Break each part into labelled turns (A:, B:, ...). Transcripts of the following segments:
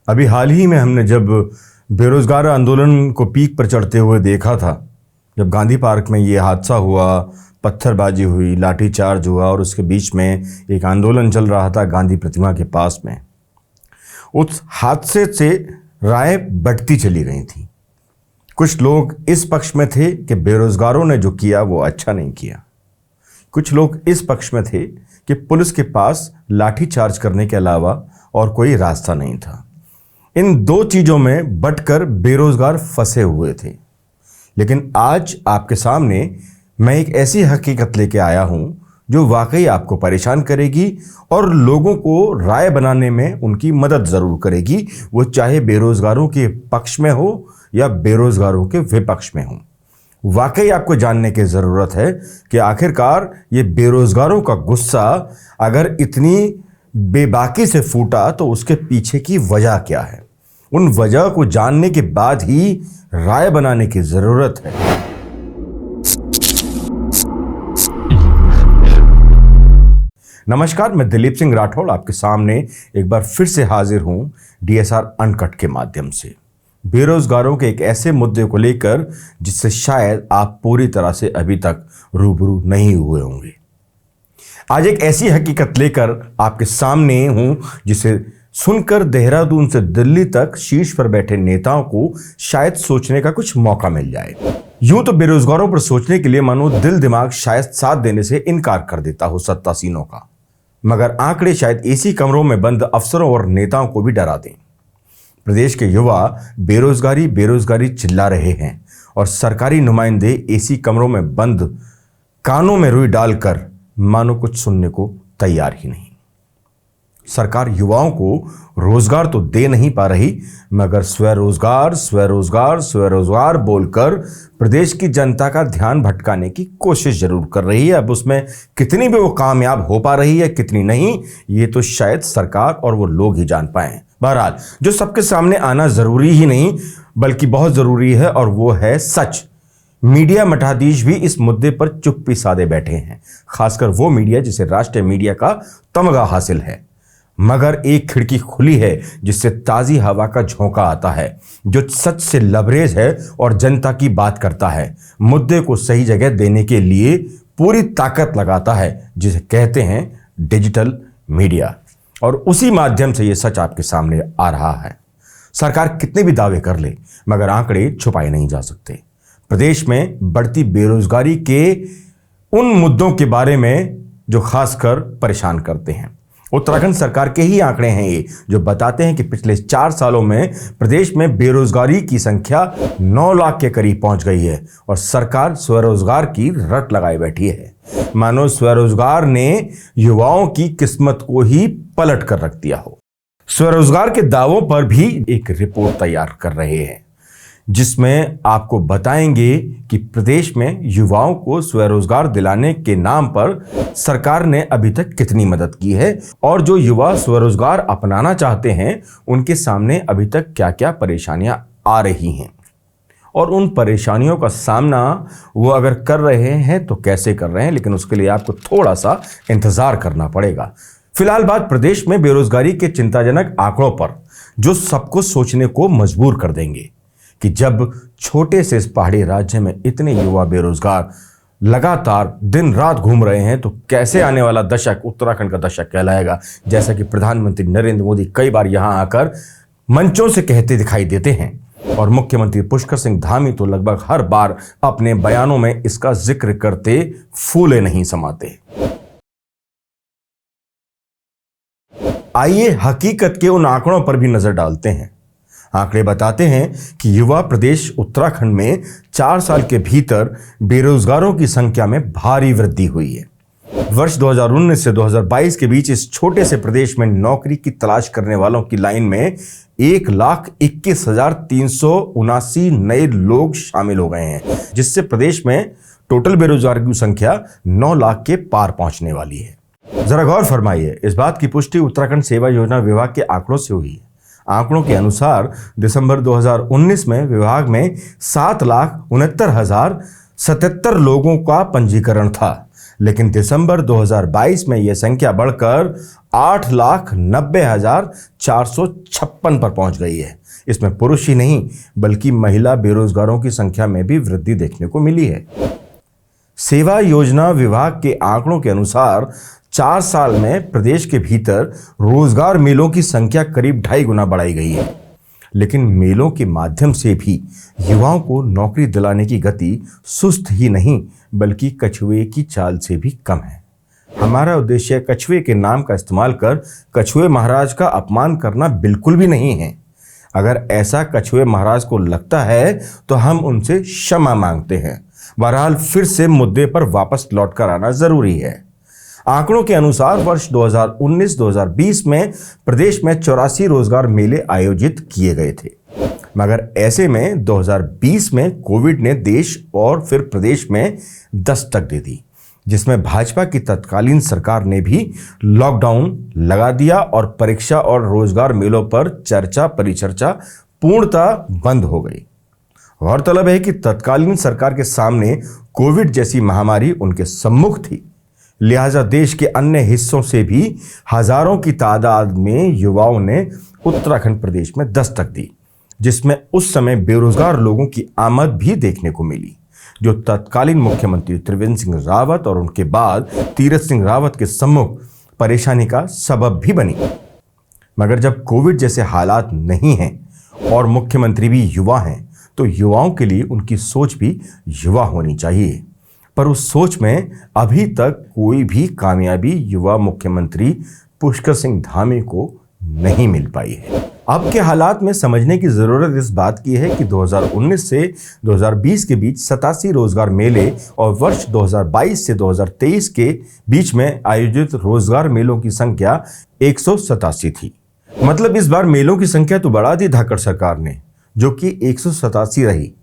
A: अभी हाल ही में हमने जब बेरोजगार आंदोलन को पीक पर चढ़ते हुए देखा था, जब गांधी पार्क में ये हादसा हुआ, पत्थरबाजी हुई, लाठीचार्ज हुआ और उसके बीच में एक आंदोलन चल रहा था गांधी प्रतिमा के पास में। उस हादसे से राय बढ़ती चली गई थी। कुछ लोग इस पक्ष में थे कि बेरोजगारों ने जो किया वो अच्छा नहीं किया। कुछ लोग इस पक्ष में थे कि पुलिस के पास लाठीचार्ज करने के अलावा और कोई रास्ता नहीं था। इन दो चीज़ों में बंटकर बेरोजगार फंसे हुए थे। लेकिन आज आपके सामने मैं एक ऐसी हकीकत लेके आया हूं जो वाकई आपको परेशान करेगी और लोगों को राय बनाने में उनकी मदद ज़रूर करेगी, वो चाहे बेरोजगारों के पक्ष में हो या बेरोजगारों के विपक्ष में हो। वाकई आपको जानने की ज़रूरत है कि आखिरकार ये बेरोजगारों का गुस्सा अगर इतनी बेबाकी से फूटा तो उसके पीछे की वजह क्या है। उन वजह को जानने के बाद ही राय बनाने की ज़रूरत है। नमस्कार, मैं दिलीप सिंह राठौड़ आपके सामने एक बार फिर से हाजिर हूं DSR अनकट के माध्यम से, बेरोजगारों के एक ऐसे मुद्दे को लेकर जिससे शायद आप पूरी तरह से अभी तक रूबरू नहीं हुए होंगे। आज एक ऐसी हकीकत लेकर आपके सामने हूं जिसे सुनकर देहरादून से दिल्ली तक शीर्ष पर बैठे नेताओं को शायद सोचने का कुछ मौका मिल जाए। यूं तो बेरोजगारों पर सोचने के लिए मानो दिल दिमाग शायद साथ देने से इनकार कर देता हो सत्तासीनों का, मगर आंकड़े शायद एसी कमरों में बंद अफसरों और नेताओं को भी डरा दें। प्रदेश के युवा बेरोजगारी बेरोजगारी चिल्ला रहे हैं और सरकारी नुमाइंदे एसी कमरों में बंद कानों में रुई डालकर मानो कुछ सुनने को तैयार ही नहीं। सरकार युवाओं को रोजगार तो दे नहीं पा रही, मगर स्वरोजगार स्वरोजगार स्वरोजगार बोलकर प्रदेश की जनता का ध्यान भटकाने की कोशिश जरूर कर रही है। अब उसमें कितनी भी वो कामयाब हो पा रही है कितनी नहीं, ये तो शायद सरकार और वो लोग ही जान पाए। बहरहाल, जो सबके सामने आना जरूरी ही नहीं बल्कि बहुत जरूरी है और वो है सच। मीडिया मठाधीश भी इस मुद्दे पर चुप्पी साधे बैठे हैं, खासकर वो मीडिया जिसे राष्ट्रीय मीडिया का तमगा हासिल है। मगर एक खिड़की खुली है जिससे ताज़ी हवा का झोंका आता है, जो सच से लबरेज है और जनता की बात करता है, मुद्दे को सही जगह देने के लिए पूरी ताकत लगाता है, जिसे कहते हैं डिजिटल मीडिया। और उसी माध्यम से ये सच आपके सामने आ रहा है। सरकार कितने भी दावे कर ले मगर आंकड़े छुपाए नहीं जा सकते। प्रदेश में बढ़ती बेरोजगारी के उन मुद्दों के बारे में जो खासकर परेशान करते हैं, उत्तराखंड सरकार के ही आंकड़े हैं ये, जो बताते हैं कि पिछले 4 सालों में प्रदेश में बेरोजगारी की संख्या 9 लाख के करीब पहुंच गई है और सरकार स्वरोजगार की रट लगाए बैठी है। मानो स्वरोजगार ने युवाओं की किस्मत को ही पलट कर रख दिया हो। स्वरोजगार के दावों पर भी एक रिपोर्ट तैयार कर रहे हैं जिसमें आपको बताएंगे कि प्रदेश में युवाओं को स्वरोजगार दिलाने के नाम पर सरकार ने अभी तक कितनी मदद की है और जो युवा स्वरोजगार अपनाना चाहते हैं उनके सामने अभी तक क्या क्या परेशानियां आ रही हैं और उन परेशानियों का सामना वो अगर कर रहे हैं तो कैसे कर रहे हैं। लेकिन उसके लिए आपको थोड़ा सा इंतजार करना पड़ेगा। फिलहाल बात प्रदेश में बेरोजगारी के चिंताजनक आंकड़ों पर, जो सबको सोचने को मजबूर कर देंगे कि जब छोटे से इस पहाड़ी राज्य में इतने युवा बेरोजगार लगातार दिन रात घूम रहे हैं तो कैसे आने वाला दशक उत्तराखंड का दशक कहलाएगा, जैसा कि प्रधानमंत्री नरेंद्र मोदी कई बार यहां आकर मंचों से कहते दिखाई देते हैं और मुख्यमंत्री पुष्कर सिंह धामी तो लगभग हर बार अपने बयानों में इसका जिक्र करते फूले नहीं समाते। आइए हकीकत के उन आंकड़ों पर भी नजर डालते हैं। आंकड़े बताते हैं कि युवा प्रदेश उत्तराखंड में 4 साल के भीतर बेरोजगारों की संख्या में भारी वृद्धि हुई है। वर्ष 2019 से 2022 के बीच इस छोटे से प्रदेश में नौकरी की तलाश करने वालों की लाइन में 1,21,379 नए लोग शामिल हो गए हैं, जिससे प्रदेश में टोटल बेरोजगार की संख्या 9 लाख के पार पहुंचने वाली है। जरा गौर फरमाइए, इस बात की पुष्टि उत्तराखंड सेवा योजना विभाग के आंकड़ों से हुई है। आंकड़ों के अनुसार दिसंबर 2019 में विभाग में 7,69,077 लोगों का पंजीकरण था, लेकिन दिसंबर 2022 में यह संख्या बढ़कर 8,90,456 पर पहुंच गई है। इसमें पुरुष ही नहीं बल्कि महिला बेरोजगारों की संख्या में भी वृद्धि देखने को मिली है। सेवा योजना विभाग के आंकड़ों के अनुसार 4 साल में प्रदेश के भीतर रोजगार मेलों की संख्या करीब 2.5 गुना बढ़ाई गई है। लेकिन मेलों के माध्यम से भी युवाओं को नौकरी दिलाने की गति सुस्त ही नहीं बल्कि कछुए की चाल से भी कम है। हमारा उद्देश्य कछुए के नाम का इस्तेमाल कर कछुए महाराज का अपमान करना बिल्कुल भी नहीं है। अगर ऐसा कछुए महाराज को लगता है तो हम उनसे क्षमा मांगते हैं। बहरहाल फिर से मुद्दे पर वापस लौटकर आना जरूरी है। आंकड़ों के अनुसार वर्ष 2019-2020 में प्रदेश में 84 रोजगार मेले आयोजित किए गए थे, मगर ऐसे में 2020 में कोविड ने देश और फिर प्रदेश में दस्तक दे दी, जिसमें भाजपा की तत्कालीन सरकार ने भी लॉकडाउन लगा दिया और परीक्षा और रोजगार मेलों पर चर्चा परिचर्चा पूर्णतः बंद हो गई। गौरतलब है कि तत्कालीन सरकार के सामने कोविड जैसी महामारी उनके सम्मुख थी, लिहाजा देश के अन्य हिस्सों से भी हजारों की तादाद में युवाओं ने उत्तराखंड प्रदेश में दस्तक दी, जिसमें उस समय बेरोजगार लोगों की आमद भी देखने को मिली, जो तत्कालीन मुख्यमंत्री त्रिवेंद्र सिंह रावत और उनके बाद तीरथ सिंह रावत के सम्मुख परेशानी का सबब भी बनी। मगर जब कोविड जैसे हालात नहीं हैं और मुख्यमंत्री भी युवा हैं तो युवाओं के लिए उनकी सोच भी युवा होनी चाहिए, पर उस सोच में अभी तक कोई भी कामयाबी युवा मुख्यमंत्री पुष्कर सिंह धामी को नहीं मिल पाई है। अब के हालात में समझने की जरूरत इस बात की है कि 2019 से 2020 के बीच 87 रोजगार मेले और वर्ष 2022 से 2023 के बीच में आयोजित रोजगार मेलों की संख्या 187 थी। मतलब इस बार मेलों की संख्या तो बढ़ा दी धाकड़ सरकार ने, जो कि 187 रही,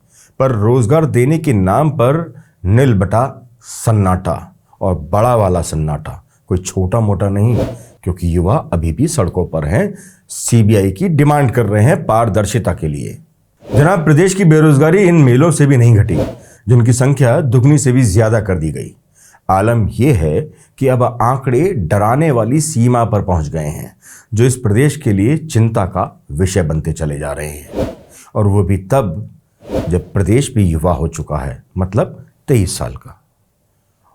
A: पर रोजगार देने के नाम पर नील बटा सन्नाटा, और बड़ा वाला सन्नाटा, कोई छोटा मोटा नहीं, क्योंकि युवा अभी भी सड़कों पर हैं, सीबीआई की डिमांड कर रहे हैं पारदर्शिता के लिए। जनाब, प्रदेश की बेरोजगारी इन मेलों से भी नहीं घटी, जिनकी संख्या दुगनी से भी ज्यादा कर दी गई। आलम यह है कि अब आंकड़े डराने वाली सीमा पर पहुंच गए हैं, जो इस प्रदेश के लिए चिंता का विषय बनते चले जा रहे हैं, और वो भी तब जब प्रदेश भी युवा हो चुका है, मतलब 23 साल का,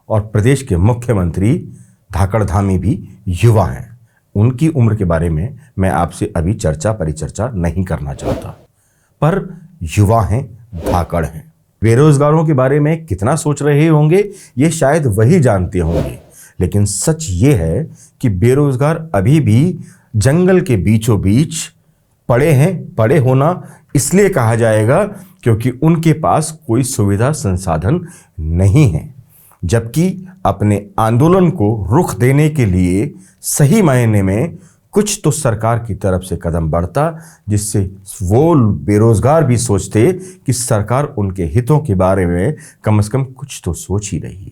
A: और प्रदेश के मुख्यमंत्री धाकड़ धामी भी युवा हैं। उनकी उम्र के बारे में मैं आपसे अभी चर्चा परिचर्चा नहीं करना चाहता, पर युवा हैं, धाकड़ हैं। बेरोजगारों के बारे में कितना सोच रहे होंगे ये शायद वही जानते होंगे, लेकिन सच ये है कि बेरोजगार अभी भी जंगल के बीचों बीच पड़े हैं। पड़े होना इसलिए कहा जाएगा क्योंकि उनके पास कोई सुविधा संसाधन नहीं है, जबकि अपने आंदोलन को रुख देने के लिए सही मायने में कुछ तो सरकार की तरफ से कदम बढ़ता, जिससे वो बेरोजगार भी सोचते कि सरकार उनके हितों के बारे में कम से कम कुछ तो सोच ही रही है।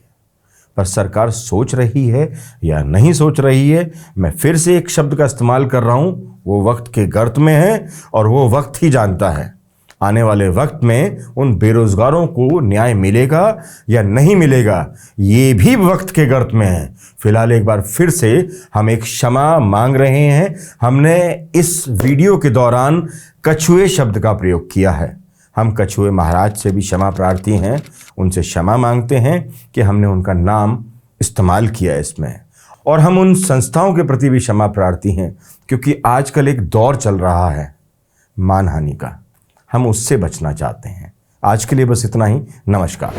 A: पर सरकार सोच रही है या नहीं सोच रही है, मैं फिर से एक शब्द का इस्तेमाल कर रहा हूं, वो वक्त के गर्त में है और वो वक्त ही जानता है। आने वाले वक्त में उन बेरोजगारों को न्याय मिलेगा या नहीं मिलेगा, ये भी वक्त के गर्त में है। फिलहाल एक बार फिर से हम एक क्षमा मांग रहे हैं। हमने इस वीडियो के दौरान कछुए शब्द का प्रयोग किया है। हम कछुए महाराज से भी क्षमा प्रार्थी हैं, उनसे क्षमा मांगते हैं कि हमने उनका नाम इस्तेमाल किया इसमें, और हम उन संस्थाओं के प्रति भी क्षमा प्रार्थी हैं, क्योंकि आजकल एक दौर चल रहा है मानहानि का, हम उससे बचना चाहते हैं। आज के लिए बस इतना ही। नमस्कार।